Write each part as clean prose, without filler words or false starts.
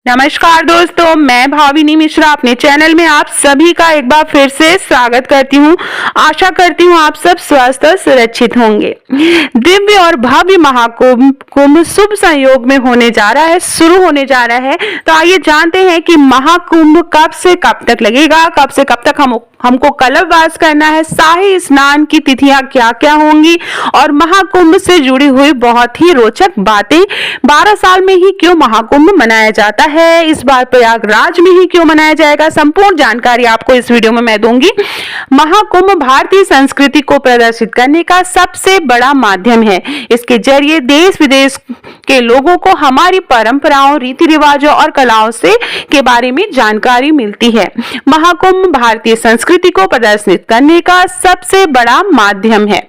नमस्कार दोस्तों, मैं भाविनी मिश्रा अपने चैनल में आप सभी का एक बार फिर से स्वागत करती हूं। आशा करती हूं आप सब स्वस्थ और सुरक्षित होंगे। दिव्य और भव्य महाकुंभ शुभ संयोग में होने जा रहा है, शुरू होने जा रहा है। तो आइए जानते हैं कि महाकुंभ कब से कब तक लगेगा, कब से कब तक हमको कलशवास करना है, शाही स्नान की तिथियां क्या क्या होंगी और महाकुंभ से जुड़ी हुई बहुत ही रोचक बातें। 12 साल में ही क्यों महाकुंभ मनाया जाता है, इस बार प्रयागराज में ही क्यों मनाया जाएगा, संपूर्ण जानकारी आपको इस वीडियो में मैं दूंगी। महाकुंभ भारतीय संस्कृति को प्रदर्शित करने का सबसे बड़ा माध्यम है। इसके जरिए देश विदेश के लोगों को हमारी परंपराओं, रीति रिवाजों और कलाओं से के बारे में जानकारी मिलती है। महाकुंभ भारतीय संस्कृति को प्रदर्शित करने का सबसे बड़ा माध्यम है।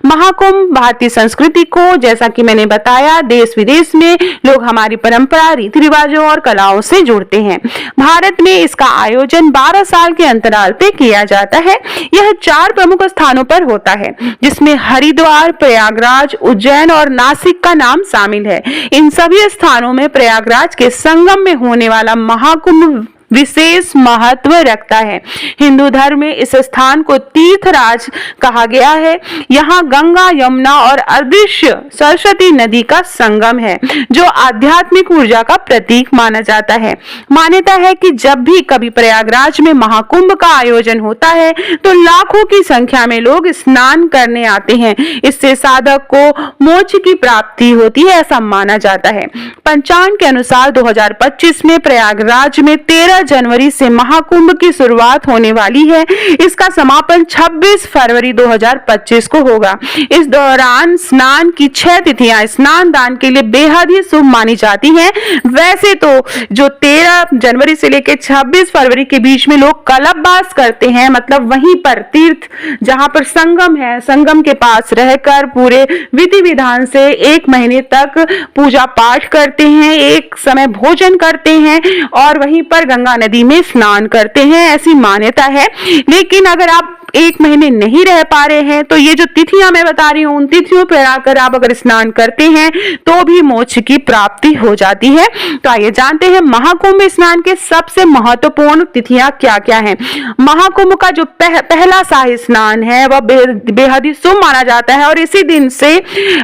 महाकुंभ भारतीय संस्कृति को, जैसा कि मैंने बताया, देश विदेश में लोग हमारी परंपरा, रीति रिवाजों और कलाओं से जुड़ते हैं। भारत में इसका आयोजन 12 साल के अंतराल पे किया जाता है। यह 4 प्रमुख स्थानों पर होता है, जिसमें हरिद्वार, प्रयागराज, उज्जैन और नासिक का नाम शामिल है। इन सभी स्थानों में प्रयागराज के संगम में होने वाला महाकुंभ विशेष महत्व रखता है। हिंदू धर्म में इस स्थान को तीर्थराज कहा गया है। यहाँ गंगा, यमुना और अदृश्य सरस्वती नदी का संगम है, जो आध्यात्मिक ऊर्जा का प्रतीक माना जाता है। मान्यता है कि जब भी कभी प्रयागराज में महाकुंभ का आयोजन होता है तो लाखों की संख्या में लोग स्नान करने आते हैं। इससे साधक को मोक्ष की प्राप्ति होती है, ऐसा माना जाता है। पंचांग के अनुसार 2025 में प्रयागराज में 13 जनवरी से महाकुंभ की शुरुआत होने वाली है। इसका समापन 26 फरवरी 2025 को होगा। इस दौरान स्नान की 6 तिथियां स्नान दान के लिए बेहद ही शुभ मानी जाती हैं। वैसे तो जो 13 जनवरी से लेकर 26 फरवरी के बीच में लोग कलशवास करते हैं, मतलब वहीं पर तीर्थ जहां पर संगम है, संगम के पास रहकर पूरे विधि विधान से 1 महीने तक पूजा पाठ करते हैं, एक समय भोजन करते हैं और वहीं पर गंगा नदी में स्नान करते हैं, ऐसी मान्यता है। लेकिन अगर आप 1 महीने नहीं रह पा रहे हैं तो ये जो तिथियां मैं बता रही हूं, उन तिथियों पर आकर आप अगर स्नान करते हैं तो भी मोक्ष की प्राप्ति हो जाती है। तो आइए जानते हैं महाकुंभ स्नान के सबसे महत्वपूर्ण तिथियां क्या क्या हैं। महाकुंभ का जो पहला शाही स्नान है वह बेहद ही शुभ माना जाता है और इसी दिन से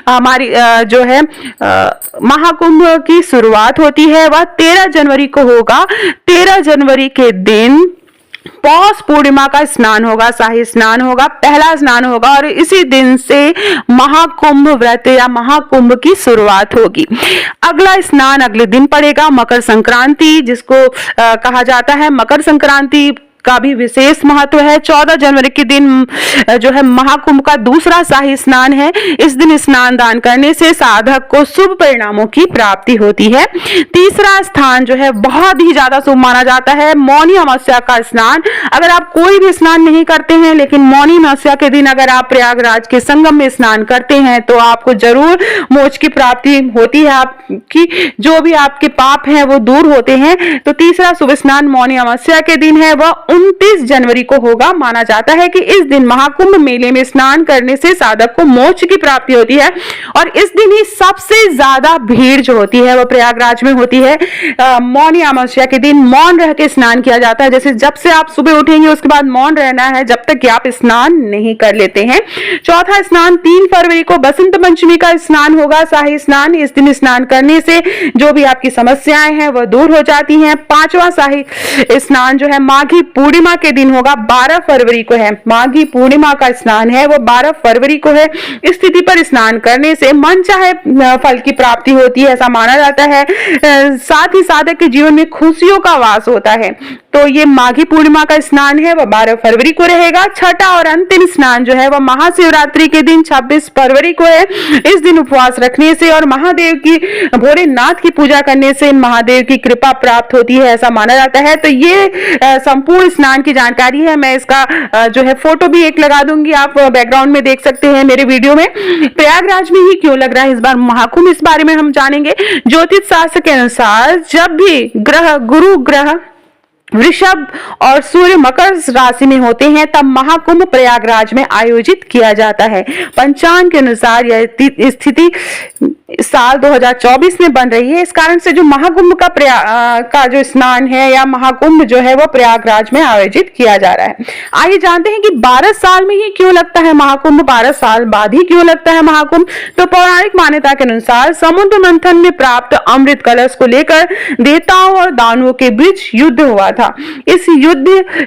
हमारी जो है महाकुंभ की शुरुआत होती है। वह 13 जनवरी को होगा। 13 जनवरी के दिन पौष पूर्णिमा का स्नान होगा, शाही स्नान होगा, पहला स्नान होगा और इसी दिन से महाकुंभ व्रत या महाकुंभ की शुरुआत होगी। अगला स्नान अगले दिन पड़ेगा, मकर संक्रांति, जिसको कहा जाता है। मकर संक्रांति का भी विशेष महत्व है। 14 जनवरी के दिन जो है महाकुंभ का दूसरा शाही स्नान है। इस दिन स्नान दान करने से साधक को शुभ परिणामों की प्राप्ति होती है। तीसरा स्थान जो है बहुत ही ज्यादा शुभ माना जाता है, मौनी अमावस्या का स्नान। अगर आप कोई भी स्नान नहीं करते हैं लेकिन मौनी अमावस्या के दिन अगर आप प्रयागराज के संगम में स्नान करते हैं तो आपको जरूर मोक्ष की प्राप्ति होती है। आपकी जो भी आपके पाप हैं वो दूर होते हैं। तो तीसरा शुभ स्नान मौनी अमावस्या के दिन है, वह 29 जनवरी को होगा। माना जाता है कि इस दिन महाकुंभ मेले में स्नान करने से साधक को मोक्ष की प्राप्ति होती है और इस दिन ही सबसे ज्यादा भीड़ जो होती है वह प्रयागराज में होती है। मौनी अमावस्या के दिन मौन रह के स्नान किया जाता है। जैसे जब से आप सुबह उठेंगे उसके बाद मौन रहना है जब तक कि आप स्नान नहीं कर लेते हैं। चौथा स्नान 3 फरवरी को बसंत पंचमी का स्नान होगा, शाही स्नान। इस दिन स्नान करने से जो भी आपकी समस्याएं हैं वह दूर हो जाती हैं। 5वां शाही स्नान जो है माघी पूर्णिमा के दिन होगा, 12 फरवरी को है। माघी पूर्णिमा का स्नान है वो 12 फरवरी को है। इस तिथि पर स्नान करने से मन चाहे फल की प्राप्ति होती है, ऐसा माना जाता है। साथ ही साधक के जीवन में खुशियों का वास होता है। तो ये माघी पूर्णिमा का स्नान है वह 12 फरवरी को रहेगा। छठा और अंतिम स्नान जो है वह महाशिवरात्रि के दिन 26 फरवरी को है। इस दिन उपवास रखने से और महादेव की, भोलेनाथ की पूजा करने से महादेव की कृपा प्राप्त होती है, ऐसा माना जाता है। तो ये संपूर्ण स्नान की जानकारी है। मैं इसका जो है फोटो भी एक लगा दूंगी, आप बैकग्राउंड में देख सकते हैं मेरे वीडियो में। प्रयागराज में ही क्यों लग रहा है इस बार महाकुंभ, इस बारे में हम जानेंगे। ज्योतिष शास्त्र के अनुसार जब भी गुरु ग्रह वृषभ और सूर्य मकर राशि में होते हैं तब महाकुंभ प्रयागराज में आयोजित किया जाता है। पंचांग के अनुसार यह स्थिति साल 2024 में बन रही है। इस कारण से जो महाकुंभ का जो स्नान है या महाकुंभ जो है वो प्रयागराज में आयोजित किया जा रहा है। आइए जानते हैं कि 12 साल में ही क्यों लगता है महाकुंभ, 12 साल बाद ही क्यों लगता है महाकुंभ। तो पौराणिक मान्यता के अनुसार समुद्र मंथन में प्राप्त अमृत कलश को लेकर देवताओं और दानवों के बीच युद्ध हुआ था। इस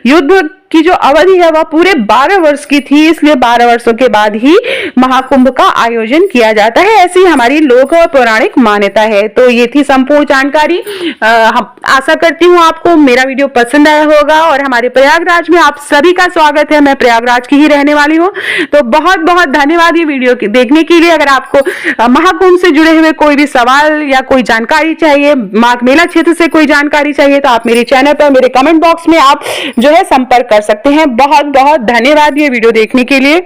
युद्ध की जो अवधि है वह पूरे 12 वर्ष की थी, इसलिए 12 वर्षों के बाद ही महाकुंभ का आयोजन किया जाता है। ऐसी हमारी लोक और पौराणिक मान्यता है। तो ये थी संपूर्ण जानकारी। आशा करती हूँ आपको मेरा वीडियो पसंद आया होगा और हमारे प्रयागराज में आप सभी का स्वागत है। मैं प्रयागराज की ही रहने वाली हूँ। तो बहुत बहुत धन्यवाद ये वीडियो देखने के लिए। अगर आपको महाकुंभ से जुड़े हुए कोई भी सवाल या कोई जानकारी चाहिए, माघ मेला क्षेत्र से कोई जानकारी चाहिए, तो आप मेरे चैनल पर मेरे कमेंट बॉक्स में आप जो है संपर्क कर सकते हैं। बहुत बहुत धन्यवाद ये वीडियो देखने के लिए।